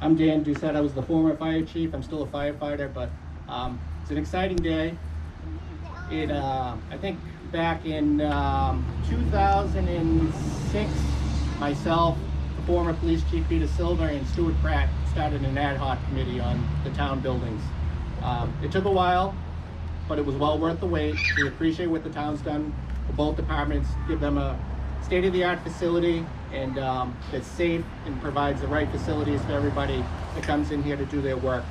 I'm Dan Doucette. I was the former fire chief. I'm still a firefighter, but it's an exciting day. I think back in 2006, myself, the former police chief Peter Silver, and Stuart Pratt started an ad hoc committee on the town buildings. It took a while, but it was well worth the wait. We appreciate what the town's done for both departments, give them a state-of-the-art facility and that's safe and provides the right facilities for everybody that comes in here to do their work.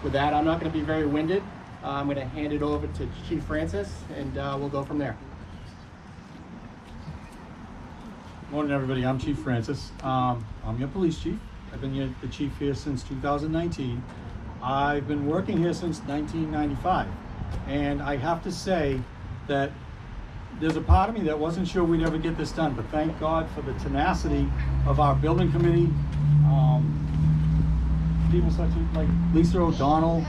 With that, I'm not going to be very winded. I'm going to hand it over to Chief Francis, and we'll go from there. Morning, everybody. I'm Chief Francis. I'm your police chief. I've been the chief here since 2019. I've been working here since 1995, and I have to say that there's a part of me that wasn't sure we'd ever get this done, but thank God for the tenacity of our building committee, people such as like Lisa O'Donnell,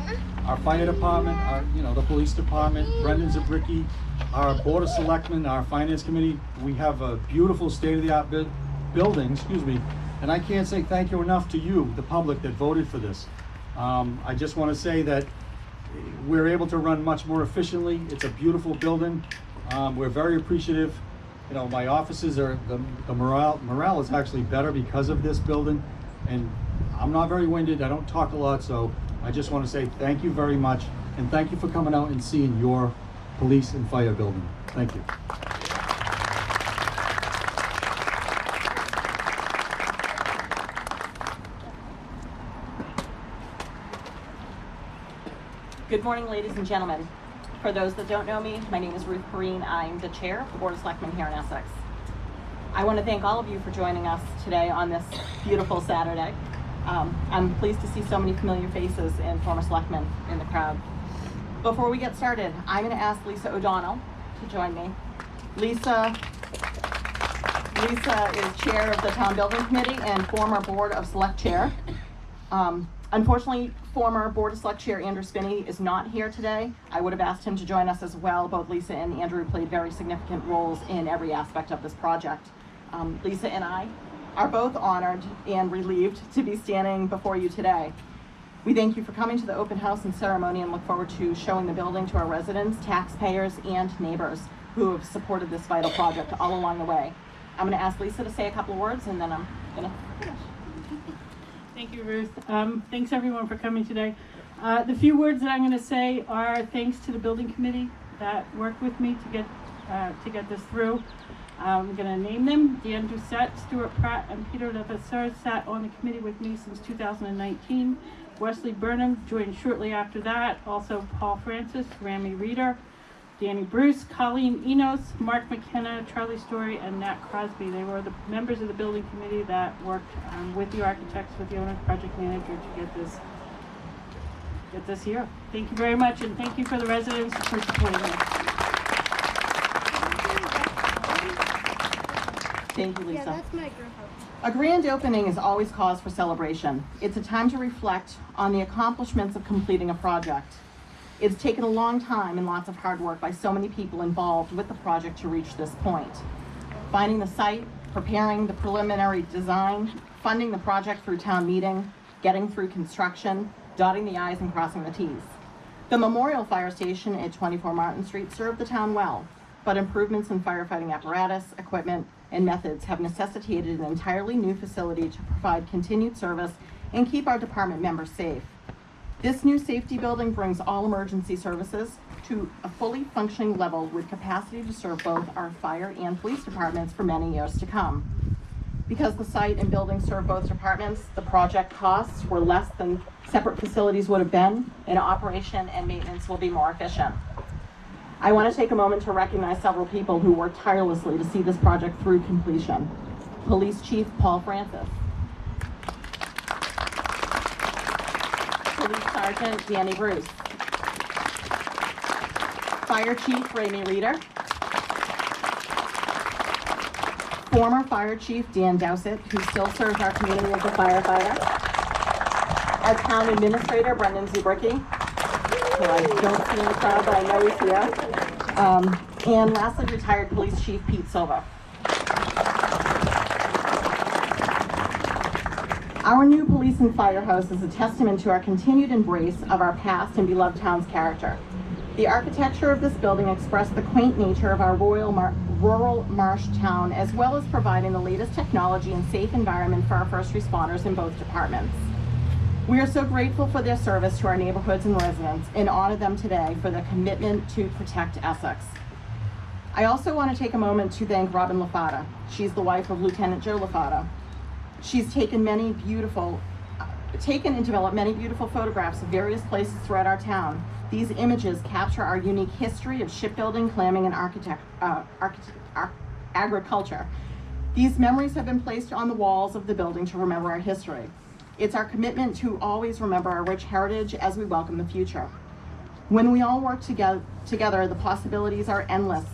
our fire department, the police department, Brendan Zabricki, our board of selectmen, our finance committee. We have a beautiful state-of-the-art building, and I can't say thank you enough to you, the public that voted for this. I just want to say that we're able to run much more efficiently. It's a beautiful building. We're very appreciative. My offices are, the morale is actually better because of this building. And I'm not very winded, I don't talk a lot, so I just want to say thank you very much. And thank you for coming out and seeing your police and fire building. Thank you. Good morning, ladies and gentlemen. For those that don't know me, my name is Ruth Perrine. I'm the chair of the Board of Selectmen here in Essex. I want to thank all of you for joining us today on this beautiful Saturday. I'm pleased to see so many familiar faces and former selectmen in the crowd. Before we get started, I'm going to ask Lisa O'Donnell to join me. Lisa is chair of the Town Building Committee and former Board of Select Chair. Unfortunately, former Board of Select Chair Andrew Spinney is not here today. I would have asked him to join us as well. Both Lisa and Andrew played very significant roles in every aspect of this project. Lisa and I are both honored and relieved to be standing before you today. We thank you for coming to the open house and ceremony and look forward to showing the building to our residents, taxpayers, and neighbors who have supported this vital project all along the way. I'm going to ask Lisa to say a couple of words and then I'm going to finish. Thank you, Ruth. Thanks everyone for coming today. The few words that I'm going to say are thanks to the building committee that worked with me to get this through. I'm going to name them. Dan Doucette, Stuart Pratt, and Peter Levasseur sat on the committee with me since 2019. Wesley Burnham joined shortly after that. Also Paul Francis, Rami Reeder, Danny Bruce, Colleen Enos, Mark McKenna, Charlie Story, and Nat Crosby. They were the members of the building committee that worked with the architects, with the owner, project manager to get this here. Thank you very much, and thank you for the residents for supporting us. Thank you, Lisa. Yeah, that's my grandpa. A grand opening is always cause for celebration. It's a time to reflect on the accomplishments of completing a project. It's taken a long time and lots of hard work by so many people involved with the project to reach this point. Finding the site, preparing the preliminary design, funding the project through town meeting, getting through construction, dotting the I's and crossing the T's. The Memorial Fire Station at 24 Martin Street served the town well, but improvements in firefighting apparatus, equipment, and methods have necessitated an entirely new facility to provide continued service and keep our department members safe. This new safety building brings all emergency services to a fully functioning level with capacity to serve both our fire and police departments for many years to come. Because the site and building serve both departments, the project costs were less than separate facilities would have been, and operation and maintenance will be more efficient. I want to take a moment to recognize several people who worked tirelessly to see this project through completion. Police Chief Paul Francis. Police Sergeant Danny Bruce. Fire Chief Rami Reeder. Former Fire Chief Dan Doucette, who still serves our community as a firefighter. Our Town Administrator Brendan Zabricki, who I don't see in the crowd, but I know he's here. And lastly, retired Police Chief Pete Silva. Our new police and firehouse is a testament to our continued embrace of our past and beloved town's character. The architecture of this building expressed the quaint nature of our rural marsh town, as well as providing the latest technology and safe environment for our first responders in both departments. We are so grateful for their service to our neighborhoods and residents and honor them today for their commitment to protect Essex. I also want to take a moment to thank Robin LaFata. She's the wife of Lieutenant Joe LaFata. She's taken and developed many beautiful photographs of various places throughout our town. These images capture our unique history of shipbuilding, clamming, and agriculture. These memories have been placed on the walls of the building to remember our history. It's our commitment to always remember our rich heritage as we welcome the future. When we all work together, the possibilities are endless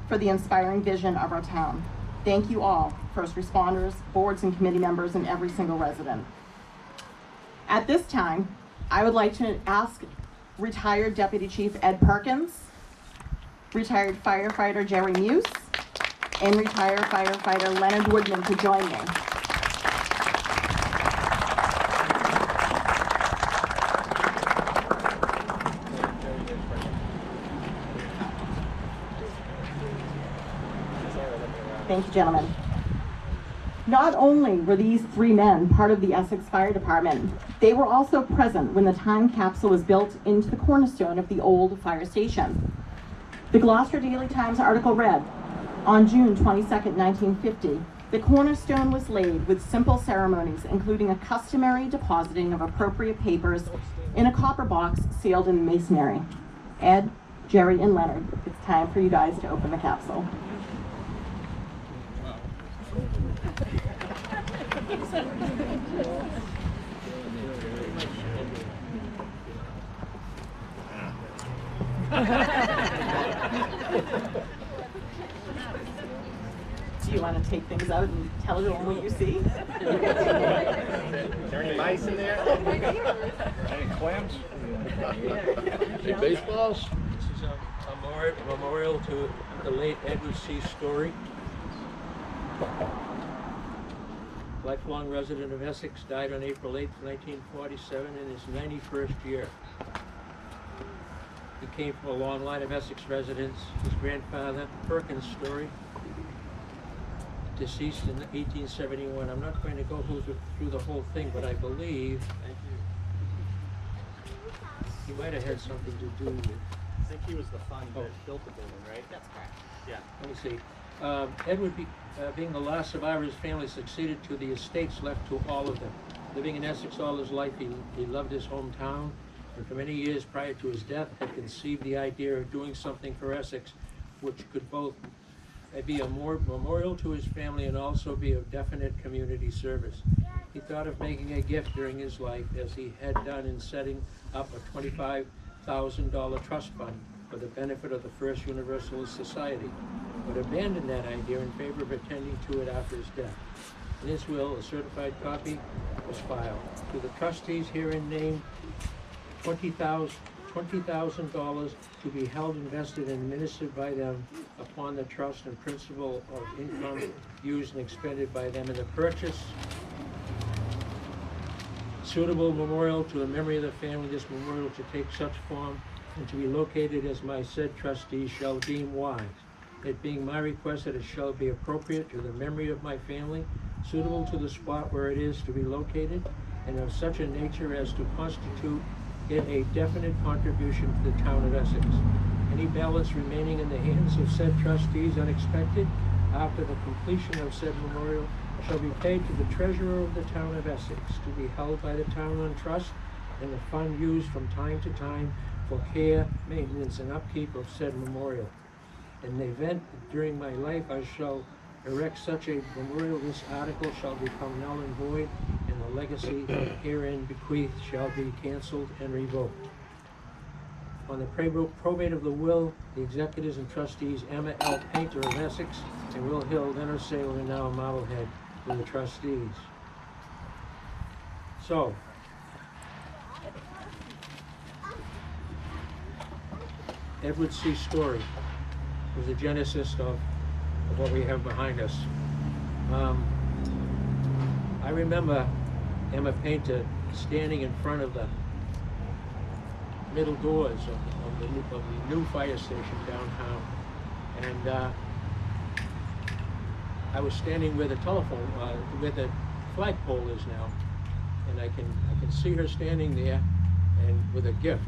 for the inspiring vision of our town. Thank you all, first responders, boards and committee members, and every single resident. At this time, I would like to ask retired Deputy Chief Ed Perkins, retired firefighter Jerry Muse, and retired firefighter Leonard Woodman to join me. Thank you, gentlemen. Not only were these three men part of the Essex Fire Department, they were also present when the time capsule was built into the cornerstone of the old fire station. The Gloucester Daily Times article read, on June 22nd, 1950, the cornerstone was laid with simple ceremonies, including a customary depositing of appropriate papers in a copper box sealed in masonry. Ed, Jerry, and Leonard, it's time for you guys to open the capsule. Do you want to take things out and tell everyone what you see? Is there any mice in there? Any clams? Any baseballs? This is a memorial to the late Edward C. Story. Lifelong resident of Essex, died on April 8, 1947 in his 91st year. He came from a long line of Essex residents. His grandfather, Perkins Story, deceased in 1871. I'm not going to go through the whole thing, but I believe he might have had something to do with. I think he was the fund that built the building, right? That's correct. Yeah. Let me see. Edward, being the last survivor, his family succeeded to the estates left to all of them. Living in Essex all his life, he loved his hometown, and for many years prior to his death had conceived the idea of doing something for Essex, which could both be a memorial to his family and also be of definite community service. He thought of making a gift during his life, as he had done in setting up a $25,000 trust fund for the benefit of the First Universalist Society, but abandoned that idea in favor of attending to it after his death. In his will, a certified copy was filed. To the trustees herein named, $20,000 to be held, invested, and administered by them upon the trust and principal of income used and expended by them in the purchase. Suitable memorial to the memory of the family, this memorial to take such form and to be located as my said trustees shall deem wise. It being my request that it shall be appropriate to the memory of my family, suitable to the spot where it is to be located, and of such a nature as to constitute it a definite contribution to the town of Essex. Any balance remaining in the hands of said trustees unexpected after the completion of said memorial shall be paid to the treasurer of the town of Essex, to be held by the town on trust, and the fund used from time to time for care, maintenance, and upkeep of said memorial. In the event that during my life I shall erect such a memorial, this article shall become null and void, and the legacy herein bequeathed shall be canceled and revoked. On the probate of the will, the executors and trustees, Emma L. Painter of Essex and Will Hill, then a sailor and now a Marblehead, were the trustees. So, Edward C. Story was the genesis of what we have behind us. I remember Emma Painter standing in front of the middle doors of the new fire station downtown. And I was standing where the telephone, where the flagpole is now. And I can see her standing there and with a gift.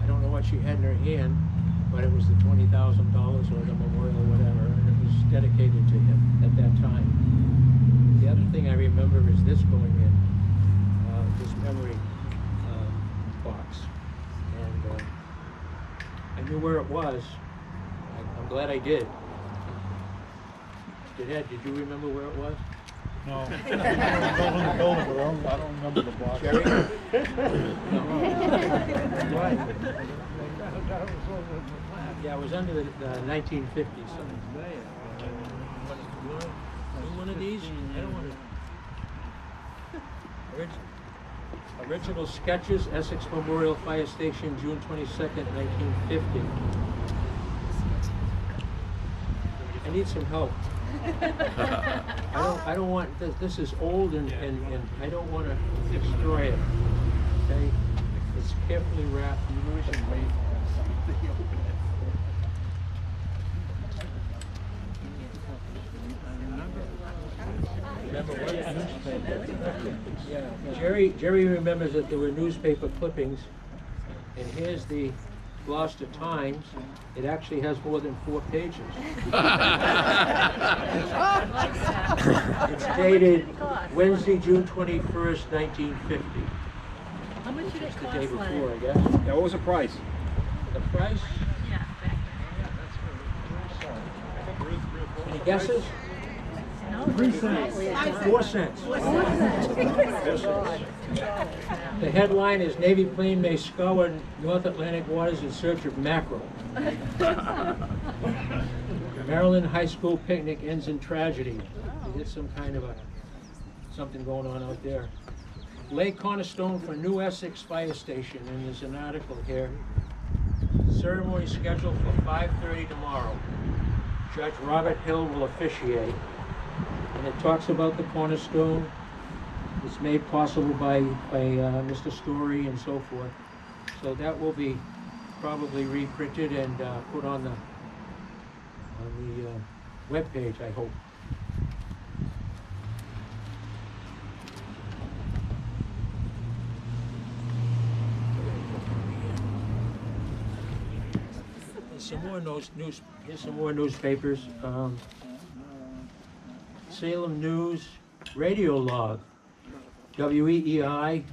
I don't know what she had in her hand, but it was the $20,000 or the memorial or whatever, and it was dedicated to him at that time. The other thing I remember is this going in, this memory box. And I knew where it was. I'm glad I did. Ed, did you remember where it was? No. I don't remember the box. Jerry? No. Why? Yeah, it was under the 1950s. You want one of these? I don't want to. Original sketches, Essex Memorial Fire Station, June 22nd, 1950. I need some help. I don't want this is old and I don't want to destroy it. Okay, it's carefully wrapped. You know, should wait. Remember what? Yeah, Jerry remembers that there were newspaper clippings, and here's the Gloucester Times. It actually has more than 4 pages. It's dated Wednesday, June 21st, 1950. How much did it Just the cost, day before, I Leonard? guess. Yeah, what was the price? The price? Yeah, back Any guesses? No. 3 cents. 4 cents. 4 cents. The headline is Navy plane may scour North Atlantic waters in search of mackerel. Maryland high school picnic ends in tragedy. There's some kind of something going on out there. Lay cornerstone for new Essex Fire Station, and there's an article here. Ceremony scheduled for 5:30 tomorrow. Judge Robert Hill will officiate. And it talks about the cornerstone. It's made possible by Mr. Story and so forth. So that will be probably reprinted and put on the webpage, I hope. Here's some more newspapers. Salem News Radio Log, WEEI,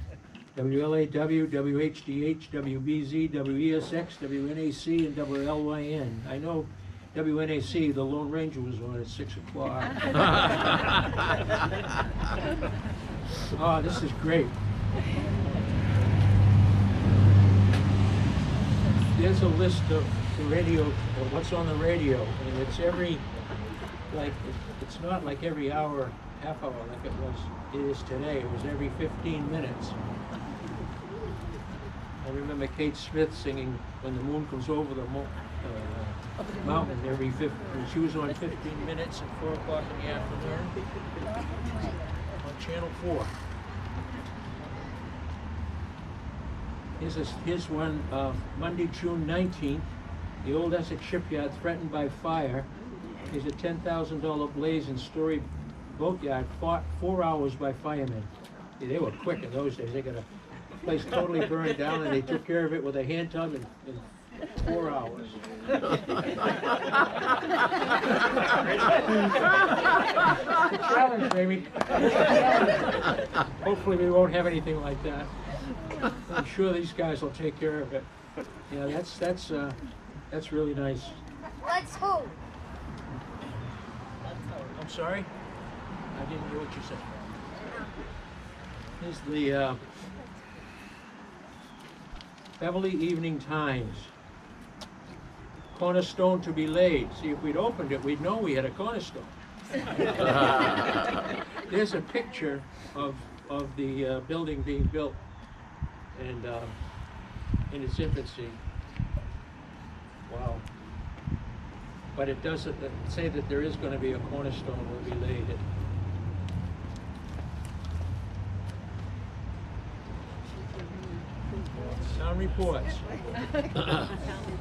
WLAW, WHDH, WBZ, WESX, WNAC, and WLYN. I know WNAC, the Lone Ranger was on at 6 o'clock. Oh, this is great. There's a list of the radio, of what's on the radio, and it's it's not like every hour, half hour like it is today. It was every 15 minutes. I remember Kate Smith singing When the Moon Comes Over the Mountain every 15. She was on 15 minutes at 4 o'clock in the afternoon on Channel 4. Here's one, Monday, June 19th. The old Essex shipyard threatened by fire. There's a $10,000 blaze in Story boatyard, fought 4 hours by firemen. Yeah, they were quick in those days. They got a place totally burned down, and they took care of it with a hand tub in 4 hours. Challenge, baby. Hopefully we won't have anything like that. I'm sure these guys will take care of it. Yeah, that's really nice. Let's hope. I'm sorry? I didn't hear what you said. Here's the Beverly Evening Times. Cornerstone to be laid. See, if we'd opened it, we'd know we had a cornerstone. There's a picture of the building being built and in its infancy. Wow. But it doesn't say that there is going to be a cornerstone will be laid. Town reports.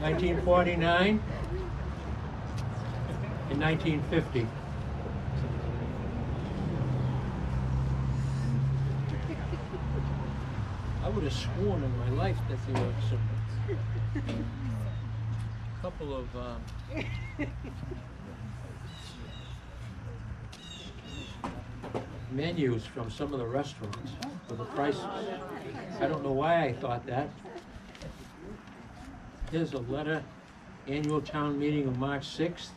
1949 and 1950. I would have sworn in my life that there were some couple of menus from some of the restaurants for the prices. I don't know why I thought that. Here's a letter, annual town meeting of March 6th.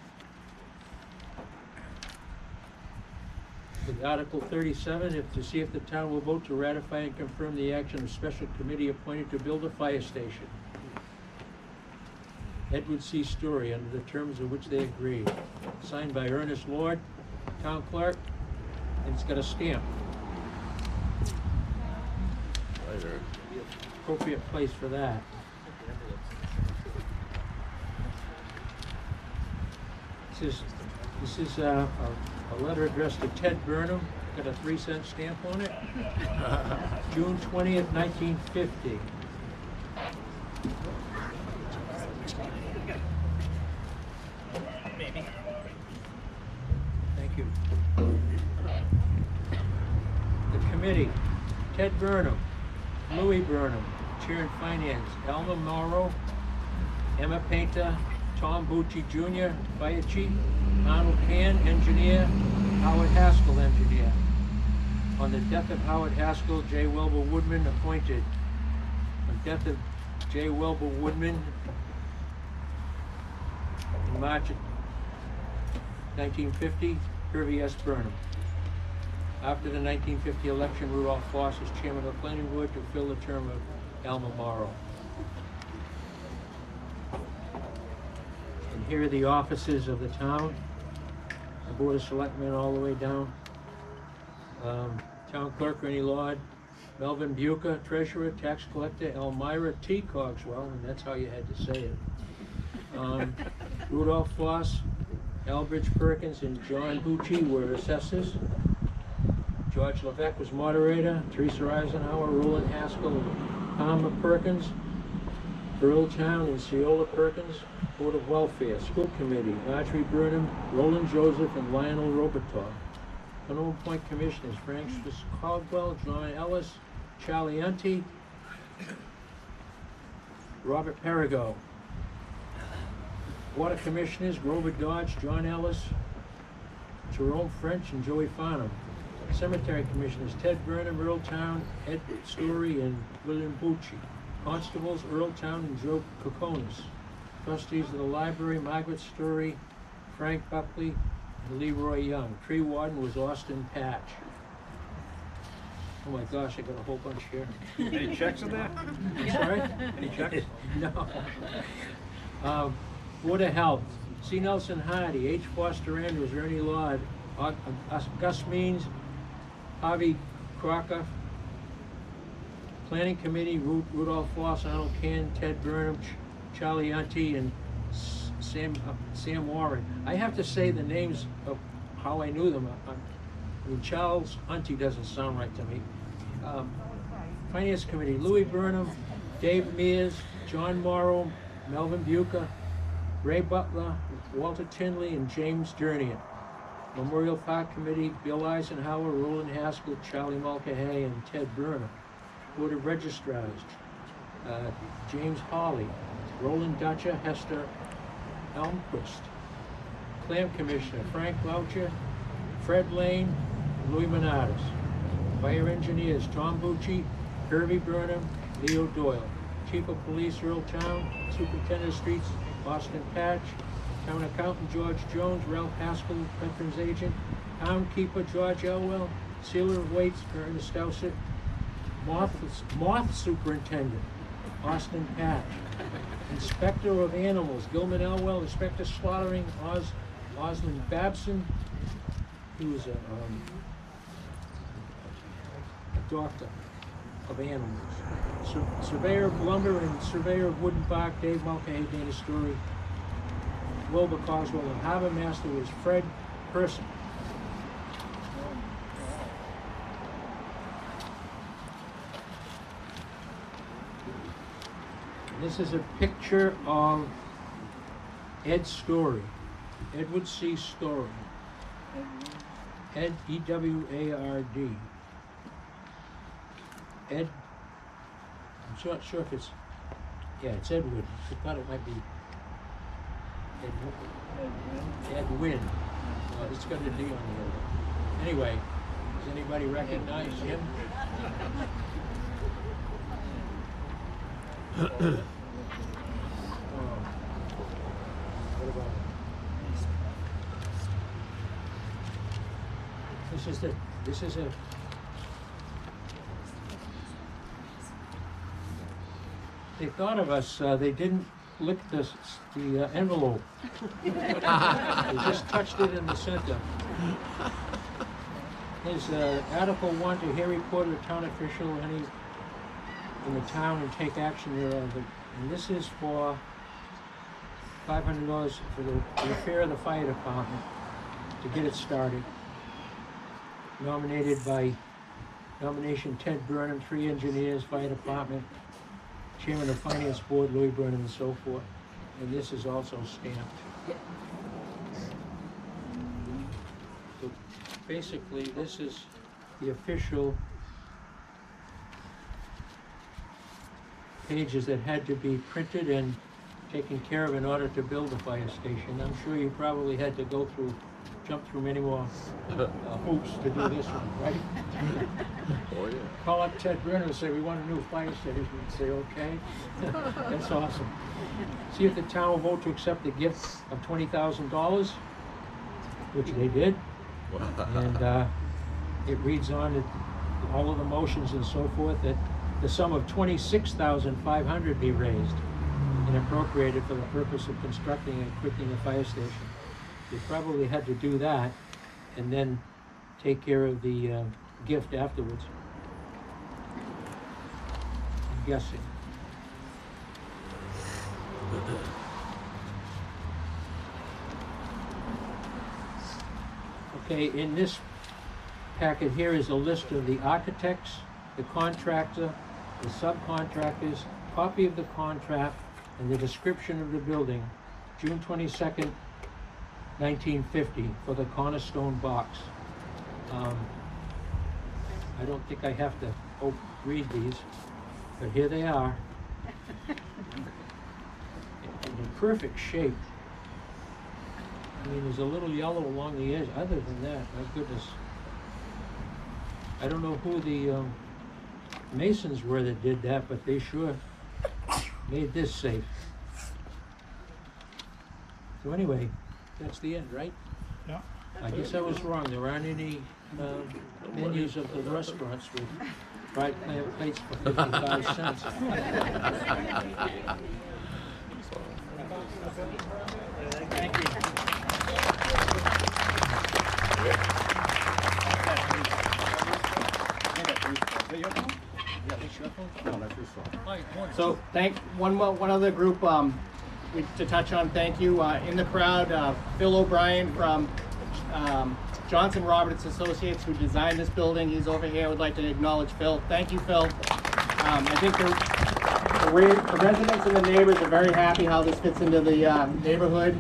With Article 37, to see if the town will vote to ratify and confirm the action of special committee appointed to build a fire station. Edward C. Story, under the terms of which they agreed. Signed by Ernest Lord, town clerk, and it's got a stamp. Appropriate place for that. This is a letter addressed to Ted Burnham, got a 3-cent stamp on it. June 20th, 1950. Thank you. The committee, Ted Burnham, Louis Burnham, Chair and Finance, Elmer Morrow, Emma Painter, Tom Bucci Jr., Fire Chief, Arnold Can, Engineer, Howard Haskell, Engineer. On the death of Howard Haskell, J. Wilbur Woodman appointed. On death of J. Wilbur Woodman in March of 1950, Hervey S. Burnham. After the 1950 election, Rudolph Foss was chairman of the planning board to fill the term of Elmer Morrow. And here are the offices of the town. The Board of Selectmen all the way down. Town Clerk Rennie Lord, Melvin Buca, Treasurer, Tax Collector Elmira T. Cogswell, and that's how you had to say it. Rudolph Foss, Elbridge Perkins, and John Bucci were assessors. George Levesque was moderator. Teresa Eisenhower, Roland Haskell, Palmer Perkins, Earl Town and Ceola Perkins, Board of Welfare, School Committee, Marjorie Burnham, Roland Joseph, and Lionel Robertov. Phnom Point Commissioners, Francis Caldwell, John Ellis, Charlie Unti, Robert Perigo. Water Commissioners, Grover Dodge, John Ellis, Jerome French, and Joey Farnham. Cemetery Commissioners, Ted Burnham, Earl Town, Ed Story, and William Bucci. Constables, Earl Town and Joe Kokonis. Trustees of the Library, Margaret Story, Frank Buckley, and Leroy Young. Tree Warden was Austin Patch. Oh my gosh, I got a whole bunch here. Any checks in there? I'm sorry? Any checks? No. Board of Health, C. Nelson Hardy, H. Foster Andrews, Ernie Lord, Gus Means, Harvey Crocker. Planning Committee, Rudolph Foss, Arnold Can, Ted Burnham, Charlie Unti, and Sam Warren. I have to say the names of how I knew them. I mean, Charles Unti doesn't sound right to me. Finance Committee, Louis Burnham, Dave Mears, John Morrow, Melvin Buca, Ray Butler, Walter Tinley, and James Jernigan. Memorial Park Committee, Bill Eisenhower, Roland Haskell, Charlie Mulcahy, and Ted Burnham. Board of Registrars, James Hawley, Roland Dutcher, Hester Elmquist. Clam Commissioner, Frank Loucher, Fred Lane, and Louis Menadas. Fire Engineers, Tom Bucci, Hervey Burnham, Leo Doyle. Chief of Police, Earl Town. Superintendent of Streets, Austin Patch. Town Accountant, George Jones, Ralph Haskell, Veterans Agent. Town Keeper, George Elwell. Sealer of Weights, Ernest Dowsett. Moth Superintendent, Austin Patch. Inspector of Animals, Gilman Elwell. Inspector Slaughtering, Osmond Babson. He was a doctor of animals. Surveyor of Lumber and Surveyor of Wooden Park, Dave Mulcahy, Dana Story. Wilbur Coswell, and Harbor Master was Fred Person. This is a picture of Ed Story, Edward C. Story. Ed, E-W-A-R-D. Ed, I'm not sure if it's, yeah, it's Edward. I thought it might be Edwin. It's got a D on the end. Anyway, does anybody recognize him? What about this is a they thought of us, they didn't lick the envelope. They just touched it in the center. There's Article 1 to hear report of a town official any in the town and take action thereof. And this is for $500 for the repair of the fire department to get it started. Nominated by nomination Ted Burnham, 3 engineers, fire department, chairman of finance board, Louis Burnham, and so forth. And this is also stamped. So basically, this is the official pages that had to be printed and taken care of in order to build the fire station. I'm sure you probably had to jump through many more hoops to do this one, right? Oh, yeah. Call up Ted Burnham and say, we want a new fire station. He'd say, okay. That's awesome. See if the town will vote to accept the gift of $20,000, which they did. And it reads on that all of the motions and so forth, that the sum of $26,500 be raised and appropriated for the purpose of constructing and equipping the fire station. They probably had to do that and then take care of the gift afterwards. I'm guessing. Okay, in this packet here is a list of the architects, the contractor, the subcontractors, copy of the contract, and the description of the building, June 22nd, 1950, for the Cornerstone box. I don't think I have to read these, but here they are. In perfect shape. I mean, there's a little yellow along the edge. Other than that, my goodness. I don't know who the masons were that did that, but they sure made this safe. So anyway, that's the end, right? Yeah. I guess I was wrong. There aren't any menus of the restaurants with fried plant plates for 55 cents. Thank you. So thank one other group to touch on. Thank you in the crowd, Phil O'Brien from Johnson Roberts Associates, who designed this building. He's over here. I would like to acknowledge Phil. Thank you, Phil. I think the residents and the neighbors are very happy how this fits into the neighborhood.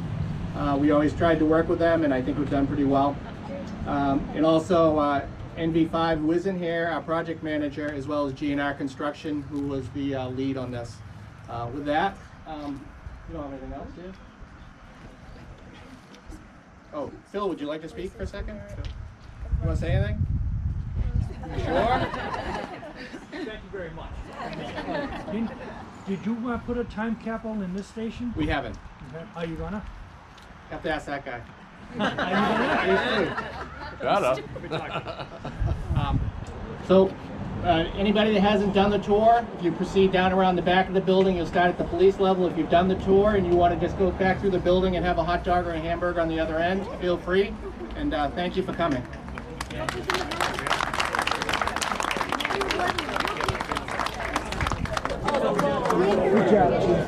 We always tried to work with them, and I think we've done pretty well. And also NV5, who is in here, our project manager, as well as G&R Construction, who was the lead on this. With that, you don't have anything else, do you? Oh, Phil, would you like to speak for a second? You want to say anything? You sure? Thank you very much. Did you put a time cap on in this station? We haven't. Okay. Are you gonna? Have to ask that guy. Shut up. So, anybody that hasn't done the tour, if you proceed down around the back of the building, you'll start at the police level. If you've done the tour and you want to just go back through the building and have a hot dog or a hamburger on the other end, feel free. And thank you for coming. Good job, Chief.